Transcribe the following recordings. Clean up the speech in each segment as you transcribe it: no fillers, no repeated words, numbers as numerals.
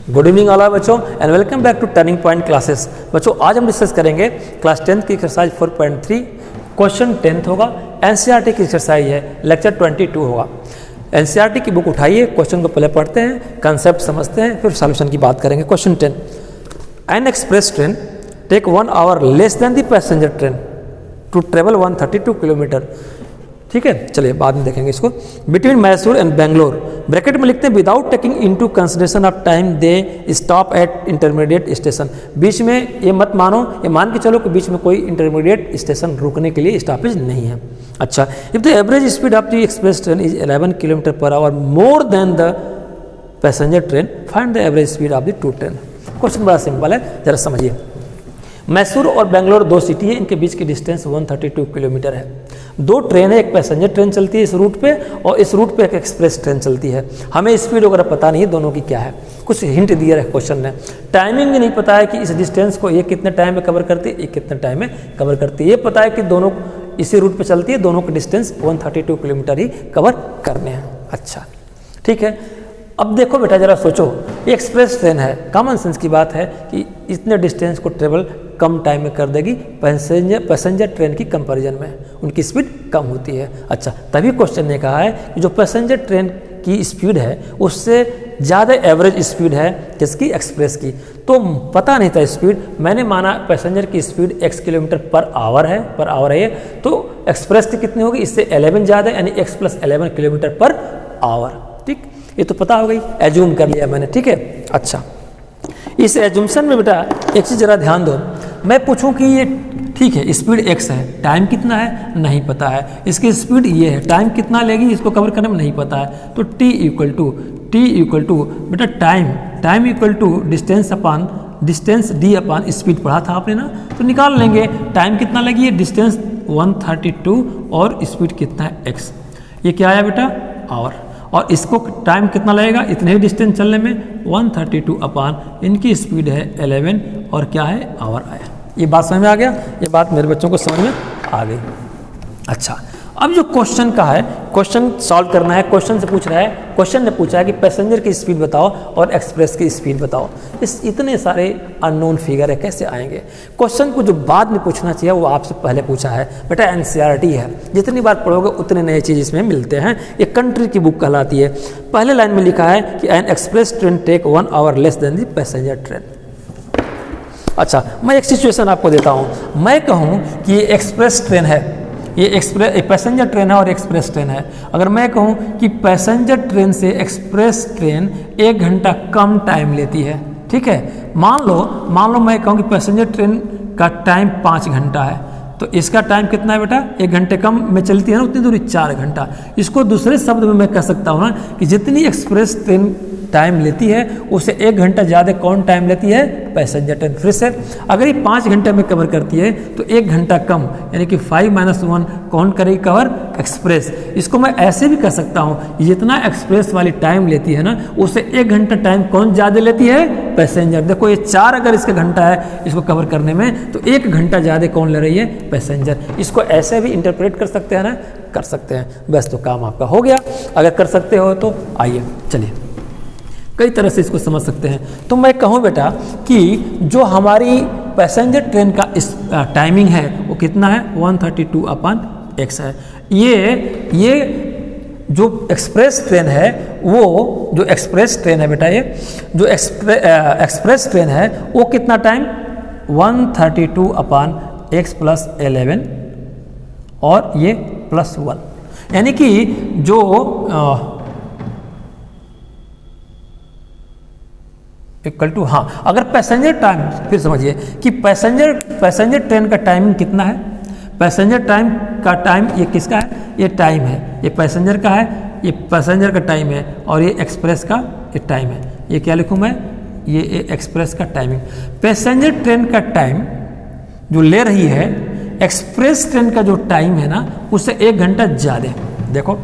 Good evening all बच्चों and welcome back to turning point classes. बच्चों आज हम डिस्कस करेंगे क्लास 10th की एक्सरसाइज 4.3 क्वेश्चन 10th होगा। एनसीईआरटी की एक्सरसाइज है, लेक्चर 22 होगा। एनसीईआरटी की बुक उठाइए, क्वेश्चन को पहले पढ़ते हैं, कंसेप्ट समझते हैं, फिर सॉल्यूशन की बात करेंगे। Question 10, an express train take 1 hour less than the passenger train to travel 132 kilometre. ठीक है, चलिए बाद में देखेंगे इसको। Between Mysore and Bangalore, bracket में लिखते हैं without taking into consideration of time they stop at intermediate station. बीच में ये मत मानो, ये मान के चलो कि बीच में कोई इंटरमीडिएट स्टेशन रुकने के लिए स्टॉपेज नहीं है। अच्छा, if the average speed of the express train is 11 kilometre per hour more than the passenger train, find the average speed of the two train. Question बड़ा सिंपल है, जरा समझिए। मैसूर और बेंगलोर दो सिटी है, इनके बीच की डिस्टेंस 132 किलोमीटर है। दो ट्रेन है, एक पैसेंजर ट्रेन चलती है इस रूट पे और इस रूट पे एक एक्सप्रेस ट्रेन चलती है। हमें स्पीड वगैरह पता नहीं है दोनों की क्या है, कुछ हिंट दिया है क्वेश्चन ने। टाइमिंग नहीं पता है कि इस डिस्टेंस को ये कितने टाइम में कवर करती है, ये कितने टाइम में कवर करती है। ये पता है कि दोनों इसी रूट पे चलती है, दोनों की डिस्टेंस 132 किलोमीटर ही कवर करने हैं। अच्छा ठीक है, अब देखो बेटा जरा सोचो, ये एक्सप्रेस ट्रेन है, कॉमन सेंस की बात है कि इतने डिस्टेंस को ट्रेवल कम टाइम में कर देगी पैसेंजर ट्रेन की कंपैरिजन में, उनकी स्पीड कम होती है। अच्छा, तभी क्वेश्चन ने कहा है कि जो पैसेंजर ट्रेन की स्पीड है उससे ज़्यादा एवरेज स्पीड है किसकी, एक्सप्रेस की। तो पता नहीं था स्पीड, मैंने माना पैसेंजर की speed x kilometre per hour है, ये तो एक्सप्रेस की कितनी होगी, इससे 11 ज़्यादा, यानी x + 11 किलोमीटर पर आवर। ठीक, ये तो पता हो गई, एज्यूम कर लिया मैंने। ठीक है, अच्छा इस एज्यूमशन में बेटा एक चीज़ जरा ध्यान दो। मैं पूछूं कि ये ठीक है स्पीड x है, टाइम कितना है नहीं पता है, इसकी स्पीड ये है, टाइम कितना लेगी इसको कवर करने में नहीं पता है। तो t इक्वल टू बेटा time equal to distance d upon speed पढ़ा था आपने ना, तो निकाल लेंगे टाइम कितना लगी है, डिस्टेंस 132 और स्पीड कितना है x। ये क्या आया बेटा, आवर, और इसको टाइम कितना लगेगा इतने ही डिस्टेंस चलने में, 132 अपान इनकी स्पीड है 11 और क्या है, आवर आया। ये बात समझ में आ गया, ये बात मेरे बच्चों को समझ में आ गई। अच्छा, अब जो क्वेश्चन का है, क्वेश्चन सॉल्व करना है, क्वेश्चन से पूछ रहा है, क्वेश्चन ने पूछा है कि पैसेंजर की स्पीड बताओ और एक्सप्रेस की स्पीड बताओ। इस इतने सारे अननोन फिगर है, कैसे आएंगे। क्वेश्चन को जो बाद में पूछना चाहिए वो आपसे पहले पूछा है। बेटा एनसीईआरटी है, जितनी बार पढ़ोगे उतने नए चीज़ इसमें मिलते हैं। ये कंट्री की बुक कहलाती है। पहले लाइन में लिखा है कि an express train take 1 hour less than the passenger train. अच्छा, मैं एक सिचुएशन आपको देता हूँ। मैं कहूँ कि ये एक्सप्रेस ट्रेन है, ये पैसेंजर ट्रेन है और एक्सप्रेस ट्रेन है। अगर मैं कहूँ कि पैसेंजर ट्रेन से एक्सप्रेस ट्रेन 1 घंटा कम टाइम लेती है, ठीक है, मान लो मैं कहूँ कि पैसेंजर ट्रेन का टाइम 5 घंटा है, तो इसका टाइम कितना है बेटा, 1 घंटे कम में चलती है ना, उतनी दूरी 4 घंटा। इसको दूसरे शब्द में मैं कह सकता हूँ ना कि जितनी एक्सप्रेस ट्रेन टाइम लेती है उससे 1 घंटा ज़्यादा कौन टाइम लेती है, पैसेंजर ट्रेन। फिर से अगर ये 5 घंटे में कवर करती है तो 1 घंटा कम, यानी कि 5 - 1 कौन करेगी कवर, एक्सप्रेस। इसको मैं ऐसे भी कह सकता हूँ, जितना एक्सप्रेस वाली टाइम लेती है ना उससे 1 घंटा टाइम कौन ज़्यादा लेती है, पैसेंजर। देखो ये 4 अगर इसका घंटा है इसको कवर करने में, तो 1 घंटा ज़्यादा कौन ले रही है, पैसेंजर। इसको ऐसे भी इंटरप्रेट कर सकते हैं ना, कर सकते हैं। बस तो काम आपका हो गया। अगर कर सकते हो तो आइए चलिए कई तरह से इसको समझ सकते हैं। तो मैं कहूँ बेटा कि जो हमारी पैसेंजर ट्रेन का इस टाइमिंग है वो कितना है, 132 अपान x है। ये जो एक्सप्रेस ट्रेन है, वो जो एक्सप्रेस ट्रेन है बेटा, ये जो एक्सप्रेस ट्रेन है वो कितना टाइम, 132 अपान x + 11 और ये +1, यानी कि जो इक्वल टू, हाँ अगर पैसेंजर टाइम, फिर समझिए कि पैसेंजर ट्रेन का टाइमिंग कितना है, पैसेंजर ट्रेन का टाइम ये किसका है, ये टाइम है, ये पैसेंजर का है, ये पैसेंजर का टाइम है, और ये एक्सप्रेस का ये टाइम है। ये क्या लिखूँ मैं, ये एक्सप्रेस का टाइमिंग। पैसेंजर ट्रेन का टाइम जो ले रही है, एक्सप्रेस ट्रेन का जो टाइम है ना उससे 1 घंटा ज़्यादा। देखो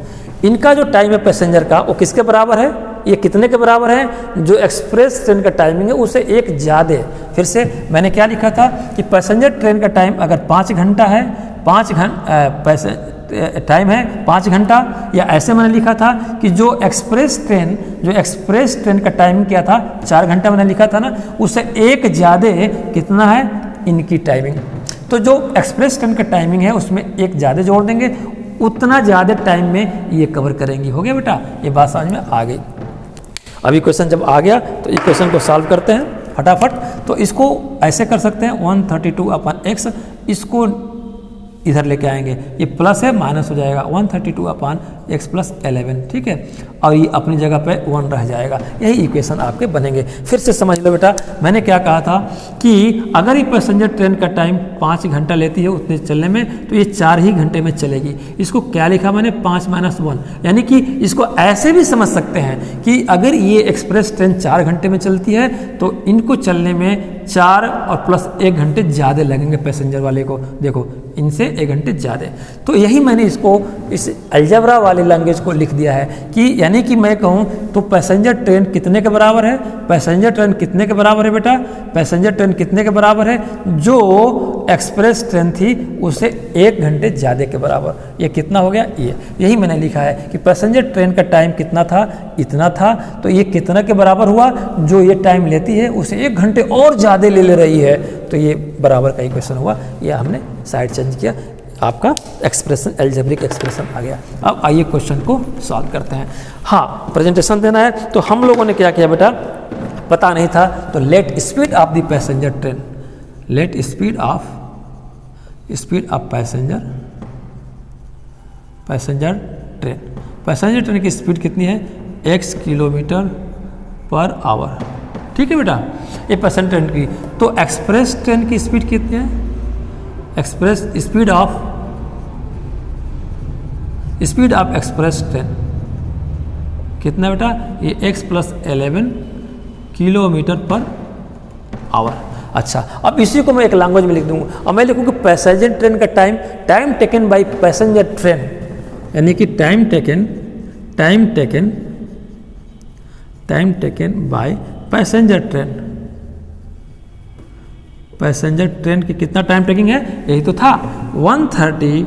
इनका जो टाइम है पैसेंजर का वो किसके बराबर है, ये कितने के बराबर है, जो एक्सप्रेस ट्रेन का टाइमिंग है उससे 1 ज़्यादा। फिर से मैंने क्या लिखा था कि पैसेंजर ट्रेन का टाइम अगर 5 घंटा है, टाइम है 5 घंटा, या ऐसे मैंने लिखा था कि जो एक्सप्रेस ट्रेन का टाइमिंग क्या था 4 घंटा मैंने लिखा था ना, उससे एक ज़्यादा कितना है इनकी टाइमिंग। तो जो एक्सप्रेस ट्रेन का टाइमिंग है उसमें एक ज़्यादा जोड़ देंगे, उतना ज़्यादा टाइम में ये कवर करेंगी। हो गया बेटा, ये बात समझ में आ गई। अभी क्वेश्चन जब आ गया तो इस क्वेश्चन को सॉल्व करते हैं फटाफट। तो इसको ऐसे कर सकते हैं 132/x, इसको इधर लेके आएंगे, ये प्लस है माइनस हो जाएगा 132/x + 11, ठीक है, और ये अपनी जगह पे 1 रह जाएगा। यही इक्वेशन आपके बनेंगे। फिर से समझ लो बेटा, मैंने क्या कहा था कि अगर ये पैसेंजर ट्रेन का टाइम 5 घंटा लेती है उतने चलने में, तो ये 4 ही घंटे में चलेगी। इसको क्या लिखा मैंने 5 - 1, यानी कि इसको ऐसे भी समझ सकते हैं कि अगर ये एक्सप्रेस ट्रेन 4 घंटे में चलती है तो इनको चलने में 4 और प्लस 1 घंटे ज़्यादा लगेंगे पैसेंजर वाले को, देखो इनसे 1 घंटे ज़्यादा। तो यही मैंने इसको इस अलजेब्रा वाली लैंग्वेज को लिख दिया है कि यानी कि मैं कहूँ तो पैसेंजर ट्रेन कितने के बराबर है, पैसेंजर ट्रेन कितने के बराबर है बेटा, पैसेंजर ट्रेन कितने के बराबर है, जो एक्सप्रेस ट्रेन थी उससे 1 घंटे ज़्यादा के बराबर। ये कितना हो गया, ये यही मैंने लिखा है कि पैसेंजर ट्रेन का टाइम कितना था, इतना था, तो ये कितना के बराबर हुआ, जो ये टाइम लेती है उसे 1 घंटे और ज़्यादा ले रही है, तो ये बराबर का इक्वेशन हुआ। ये हमने साइड चेंज किया, आपका एक्सप्रेशन अलजेब्रिक एक्सप्रेशन आ गया। अब आइए क्वेश्चन को सॉल्व करते हैं। हाँ, प्रेजेंटेशन देना है, तो हम लोगों ने क्या किया बेटा, पता नहीं था, तो let speed of the passenger train, let speed of passenger train, passenger train की स्पीड कितनी है, x km/h, ठीक है बेटा, ये पैसेंजर ट्रेन की। तो एक्सप्रेस ट्रेन की स्पीड कितनी है, express speed of express train कितना बेटा, ये x + 11 km/h। अच्छा, अब इसी को मैं एक लैंग्वेज में लिख दूंगा, अब मैं लिखूँगा पैसेंजर ट्रेन का time taken by passenger train, यानी कि time taken by passenger train की कितना टाइम टेकिंग है, यही तो था 130,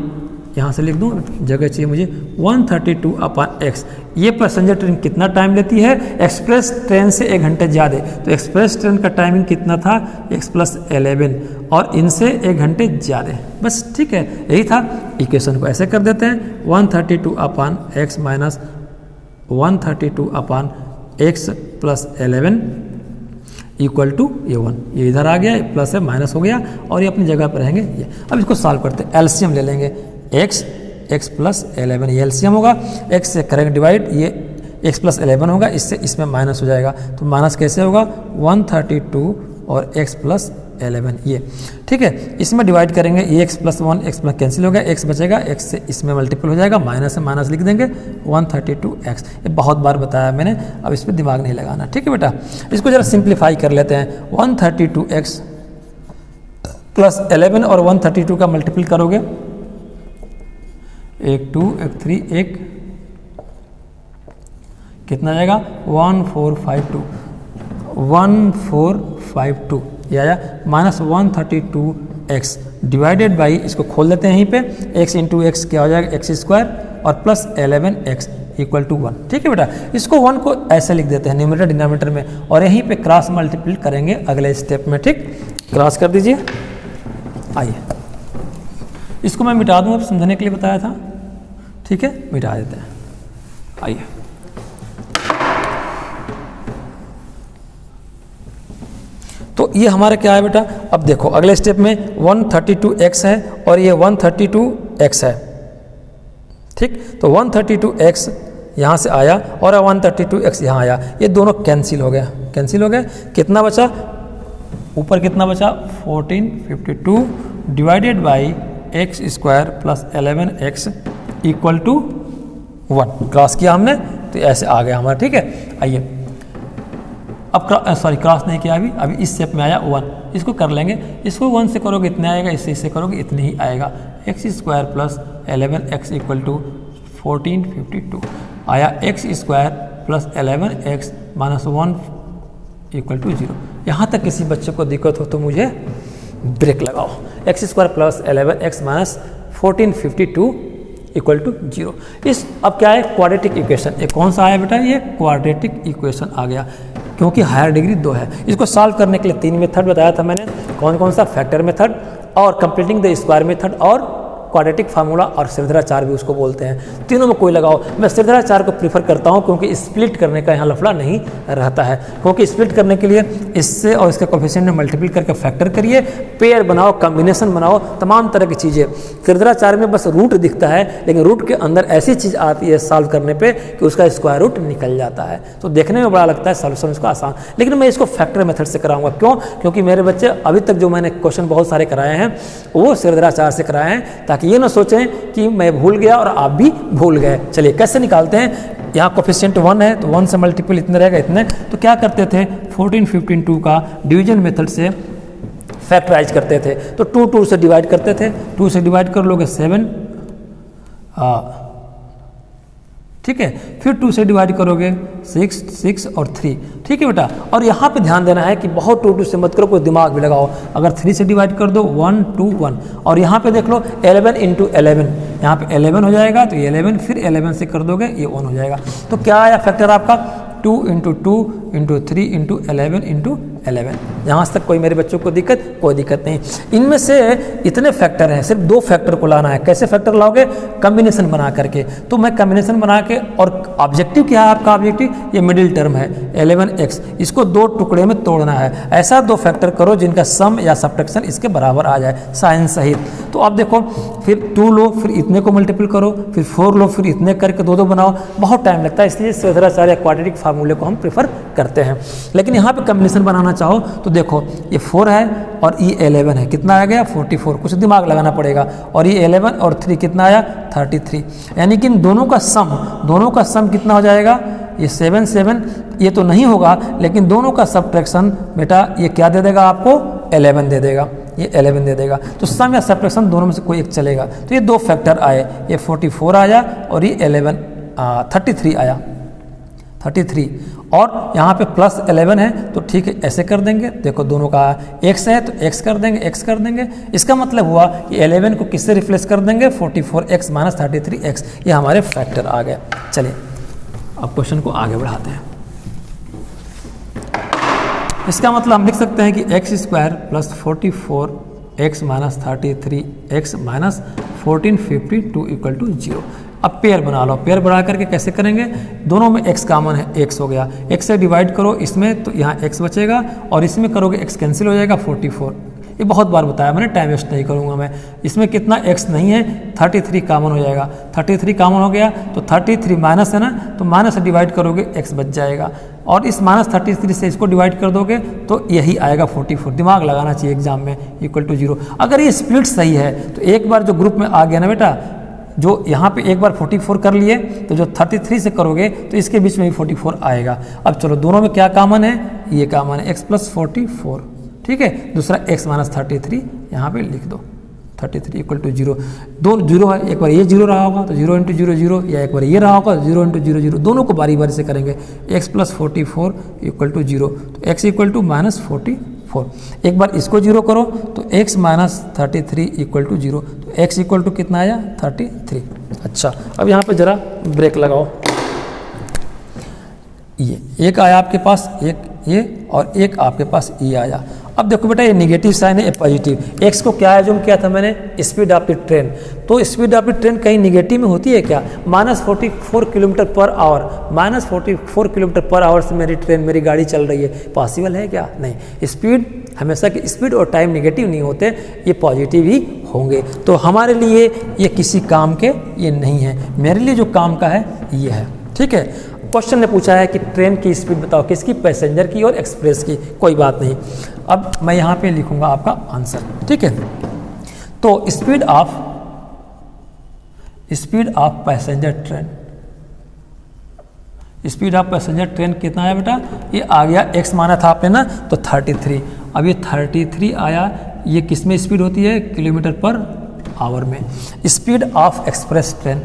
यहाँ से लिख दूँ, जगह चाहिए मुझे, 132/x। ये पैसेंजर ट्रेन कितना टाइम लेती है, एक्सप्रेस ट्रेन से 1 घंटे ज़्यादा, तो एक्सप्रेस ट्रेन का टाइमिंग कितना था, x + 11, और इनसे 1 घंटे ज़्यादा, बस ठीक है, यही था। इक्वेशन को ऐसे कर देते हैं 132/x - 132/x + 11 इक्वल टू ये 1, ये इधर आ गया, प्लस है माइनस हो गया, और ये अपनी जगह पर रहेंगे ये। अब इसको सॉल्व करते हैं, एलसीएम ले लेंगे, x + 11 ये एलसीएम होगा, x से करेंगे डिवाइड, ये x + 11 होगा, इससे इसमें माइनस हो जाएगा, तो माइनस कैसे होगा 132 और x + 11 ये, ठीक है, इसमें डिवाइड करेंगे, ये x + 1 x + कैंसिल हो गया, x बचेगा, x से इसमें मल्टीपल हो जाएगा, माइनस से माइनस लिख देंगे 132x। ये बहुत बार बताया मैंने, अब इस पर दिमाग नहीं लगाना, ठीक है बेटा। इसको जरा सिंप्लीफाई कर लेते हैं, 132x + 11 और 132 का मल्टीपल करोगे, 1 2 1 3 1, कितना जाएगा 1452 ये आया, माइनस 132x डिवाइडेड बाई, इसको खोल देते हैं यहीं पे, x × x क्या हो जाएगा x² और प्लस 11x इक्वल टू 1, ठीक है बेटा। इसको 1 को ऐसे लिख देते हैं न्यूमरेटर डिनोमिनेटर में, और यहीं पे क्रॉस मल्टीपल करेंगे अगले स्टेप में, ठीक, क्रॉस कर दीजिए। आइए इसको मैं मिटा दूँ, अब समझने के लिए बताया था, ठीक है, मिटा देते हैं। आइए तो ये हमारा क्या है बेटा, अब देखो अगले स्टेप में 132x है और ये 132x है, ठीक, तो 132x यहाँ से आया और 132x यहाँ आया, ये दोनों कैंसिल हो गया, कितना बचा, ऊपर कितना बचा 1452 divided by x² + 11x equal to 1, cross किया हमने तो ऐसे आ गया हमारा, ठीक है। आइए अब क्रॉस नहीं किया, अभी इस स्टेप में आया 1, इसको कर लेंगे, इसको 1 से करोगे इतने आएगा, इससे करोगे इतने ही आएगा, x² + 11x इक्वल टू 1452 आया, x² + 11x - 1 इक्वल टू 0। यहाँ तक किसी बच्चे को दिक्कत हो तो मुझे ब्रेक लगाओ, x² + 11x - 1452 इक्वल टू 0। इस अब क्या है क्वाड्रेटिक इक्वेशन, ये कौन सा आया बेटा, ये क्वाड्रेटिक इक्वेशन आ गया क्योंकि हायर डिग्री 2 है। इसको सॉल्व करने के लिए 3 मेथड बताया था मैंने, कौन कौन सा, फैक्टर मेथड और कंप्लीटिंग द स्क्वायर मेथड और क्वाड्रेटिक फार्मूला और श्रीधराचार्य भी उसको बोलते हैं। तीनों में कोई लगाओ, मैं श्रीधराचार्य को प्रीफर करता हूं क्योंकि स्प्लिट करने का यहाँ लफड़ा नहीं रहता है, क्योंकि स्प्लिट करने के लिए इससे और इसके कोफिशिएंट में मल्टीपल करके फैक्टर करिए, पेयर बनाओ, कॉम्बिनेशन बनाओ, तमाम तरह की चीज़ें। श्रीधराचार्य में बस रूट दिखता है, लेकिन रूट के अंदर ऐसी चीज़ आती है सॉल्व करने पर कि उसका स्क्वायर रूट निकल जाता है, तो देखने में बड़ा लगता है, सॉल्यूशन उसका आसान। लेकिन मैं इसको फैक्टर मेथड से कराऊंगा, क्यों, क्योंकि मेरे बच्चे अभी तक जो मैंने क्वेश्चन बहुत सारे कराए हैं वो श्रीधराचार्य से कराए हैं, ताकि ये ना सोचें कि मैं भूल गया और आप भी भूल गए। चलिए कैसे निकालते हैं, यहाँ कोफिशिएंट 1 है तो 1 से मल्टीपल इतने रहेगा, इतने, तो क्या करते थे 14, 15, 2 का डिवीजन मेथड से फैक्टराइज करते थे। तो 2 से डिवाइड करते थे, 2 से डिवाइड कर लोगे 7, ठीक है, फिर 2 से डिवाइड करोगे 6 और 3, ठीक है बेटा। और यहाँ पे ध्यान देना है कि बहुत 2 से मत करो, कोई दिमाग भी लगाओ। अगर 3 से डिवाइड कर दो 1, 2, 1, और यहाँ पे देख लो 11 × 11, यहाँ पे 11 हो जाएगा, तो ये 11, फिर 11 से कर दोगे ये 1 हो जाएगा। तो क्या आया फैक्टर आपका, 2 × 2 × 3 × 11 × 11। यहाँ तक कोई मेरे बच्चों को दिक्कत, कोई दिक्कत नहीं। इनमें से इतने फैक्टर हैं, सिर्फ 2 फैक्टर को लाना है। कैसे फैक्टर लाओगे, कॉम्बिनेशन बना करके। तो मैं कॉम्बिनेशन बना के, और ऑब्जेक्टिव क्या है आपका, ऑब्जेक्टिव ये मिडिल टर्म है 11x, इसको 2 टुकड़े में तोड़ना है। ऐसा 2 फैक्टर करो जिनका सम या सब्ट्रैक्शन इसके बराबर आ जाए, साइन सहित। तो अब देखो, फिर 2 लो, फिर इतने को मल्टीपल करो, फिर 4 लो, फिर इतने करके 2 बनाओ, बहुत टाइम लगता है, इसलिए श्रीधराचार्य क्वाड्रेटिक फार्मूले को हम प्रेफर करते हैं। लेकिन यहाँ पे कॉम्बिनेशन बनाना चाहो तो देखो, ये 4 है और ये 11 है, कितना आ गया 44, कुछ दिमाग लगाना पड़ेगा। और ये 11 और 3 कितना आया 33, यानी कि इन दोनों का सम कितना हो जाएगा, ये 7 ये तो नहीं होगा, लेकिन दोनों का सब्ट्रैक्शन बेटा ये क्या दे देगा आपको, 11 दे देगा, ये 11 दे देगा। तो सम या सब्ट्रैक्शन दोनों में से कोई एक चलेगा। तो ये 2 फैक्टर आए, ये 44 आया और ये 33 आया, 33, और यहाँ पे प्लस 11 है, तो ठीक है ऐसे कर देंगे। देखो दोनों का x है तो x कर देंगे। इसका मतलब हुआ कि 11 को किससे रिप्लेस कर देंगे, 44x - 33x, ये हमारे फैक्टर आ गए। चलिए अब क्वेश्चन को आगे बढ़ाते हैं। इसका मतलब हम लिख सकते हैं कि x² + 44x - 33x - 1452 = 0। अब पेयर बना लो, पेयर बना करके कैसे करेंगे, दोनों में x कॉमन है, x हो गया, x से डिवाइड करो इसमें तो यहाँ x बचेगा, और इसमें करोगे x कैंसिल हो जाएगा 44। ये बहुत बार बताया मैंने, टाइम वेस्ट नहीं करूँगा मैं। इसमें कितना x नहीं है, 33 कॉमन हो जाएगा, 33 कॉमन हो गया तो 33 माइनस है ना, तो माइनस से डिवाइड करोगे x बच जाएगा, और इस -33 से इसको डिवाइड कर दोगे तो यही आएगा 44। दिमाग लगाना चाहिए एग्जाम में, = 0। अगर ये स्प्लिट सही है तो एक बार जो ग्रुप में आ गया ना बेटा, जो यहाँ पे एक बार 44 कर लिए, तो जो 33 से करोगे तो इसके बीच में भी 44 आएगा। अब चलो दोनों में क्या कॉमन है, ये कॉमन है, x + 44, ठीक है। दूसरा x - 33 यहाँ पे लिख दो, 33 = 0। दोनों 0 है, एक बार ये 0 रहा होगा तो 0 × 0 0, या एक बार ये रहा होगा 0 × 0 0, दोनों को बारी बारी से करेंगे। x + 44 = 0, तो x = -44। एक बार इसको 0 करो तो x - 33 = 0, तो x = कितना आया 33। अच्छा, अब यहाँ पे जरा ब्रेक लगाओ। ये एक आया आपके पास, एक ये, और एक आपके पास ये आया। अब देखो बेटा, ये नेगेटिव साइन है, ये पॉजिटिव। x को क्या एज्यूम किया था मैंने, स्पीड ऑफ द ट्रेन। तो स्पीड ऑफ द ट्रेन कहीं नेगेटिव में होती है क्या, -44 km/h, -44 km/h से मेरी ट्रेन, मेरी गाड़ी चल रही है, पॉसिबल है क्या, नहीं। स्पीड हमेशा की स्पीड और टाइम नेगेटिव नहीं होते, ये पॉजिटिव ही होंगे। तो हमारे लिए ये किसी काम के ये नहीं है, मेरे लिए जो काम का है ये है, ठीक है। क्वेश्चन ने पूछा है कि ट्रेन की स्पीड बताओ, किसकी, पैसेंजर की और एक्सप्रेस की, कोई बात नहीं। अब मैं यहाँ पे लिखूंगा आपका आंसर, ठीक है। तो speed of passenger train, speed of passenger train कितना है बेटा, ये आ गया, x माना था आपने ना, तो 33। अब ये 33 आया, ये किस में स्पीड होती है, km/h में। Speed of express train,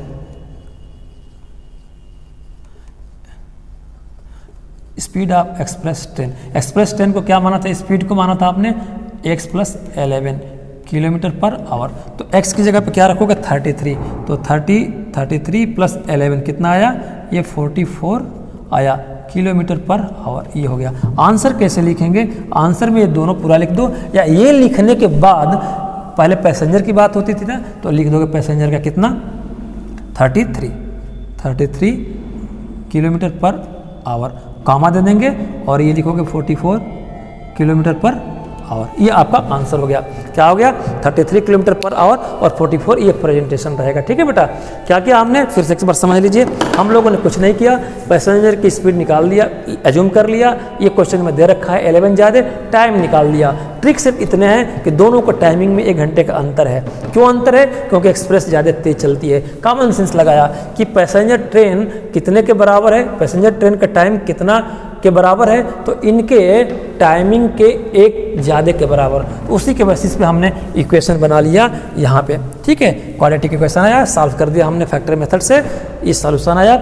speed of express train को क्या माना था, स्पीड को माना था आपने x + 11 km/h। तो x की जगह पे क्या रखोगे 33, तो 33 33 प्लस 11 कितना आया, ये 44 आया किलोमीटर पर आवर, ये हो गया। आंसर कैसे लिखेंगे, आंसर में ये दोनों पूरा लिख दो, या ये लिखने के बाद पहले पैसेंजर की बात होती थी ना, तो लिख दोगे पैसेंजर का कितना 33 किलोमीटर पर आवर, कामा दे देंगे और ये लिखोगे 44 किलोमीटर पर आवर। ये आपका आंसर हो गया। क्या हो गया, 33 किलोमीटर पर आवर और 44 ये प्रेजेंटेशन रहेगा। ठीक है बेटा, क्या किया हमने, फिर से एक बार समझ लीजिए। हम लोगों ने कुछ नहीं किया, पैसेंजर की स्पीड निकाल लिया, एज्यूम कर लिया, ये क्वेश्चन में दे रखा है 11 ज़्यादा, टाइम निकाल लिया। ट्रिक सिर्फ इतने हैं कि दोनों को टाइमिंग में 1 घंटे का अंतर है। क्यों अंतर है, क्योंकि एक्सप्रेस ज़्यादा तेज चलती है। कॉमन सेंस लगाया कि पैसेंजर ट्रेन कितने के बराबर है, पैसेंजर ट्रेन का टाइम कितना के बराबर है, तो इनके टाइमिंग के 1 ज़्यादा के बराबर, तो उसी के बेसिस पे हमने इक्वेशन बना लिया यहाँ पे। ठीक है, क्वाड्रेटिक इक्वेशन आया, सॉल्व कर दिया हमने फैक्टर मेथड से, ये सॉल्यूशन आया।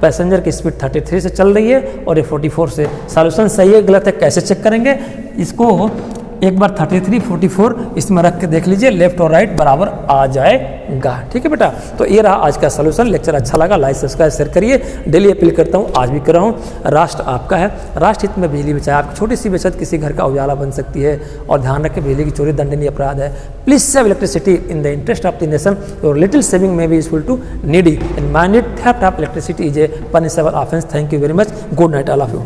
पैसेंजर की स्पीड 33 से चल रही है और ये 44 से। सॉल्यूशन सही है गलत है कैसे चेक करेंगे, इसको एक बार 33 44 इसमें रख के देख लीजिए, लेफ्ट और राइट बराबर आ जाएगा। ठीक है बेटा, तो ये रहा आज का सॉल्यूशन। लेक्चर अच्छा लगा, लाइक सब्सक्राइब शेयर करिए। डेली अपील करता हूँ, आज भी कर रहा हूँ, राष्ट्र आपका है, राष्ट्र हित में बिजली बचाए। आपकी छोटी सी बचत किसी घर का उजाला बन सकती है। और ध्यान रखें, बिजली की चोरी दंडनीय अपराध है। Please save electricity in the interest of the nation. Your little saving may be useful to needy, and mind it, theft of electricity is a punishable offence. Thank you very much, good night all of you.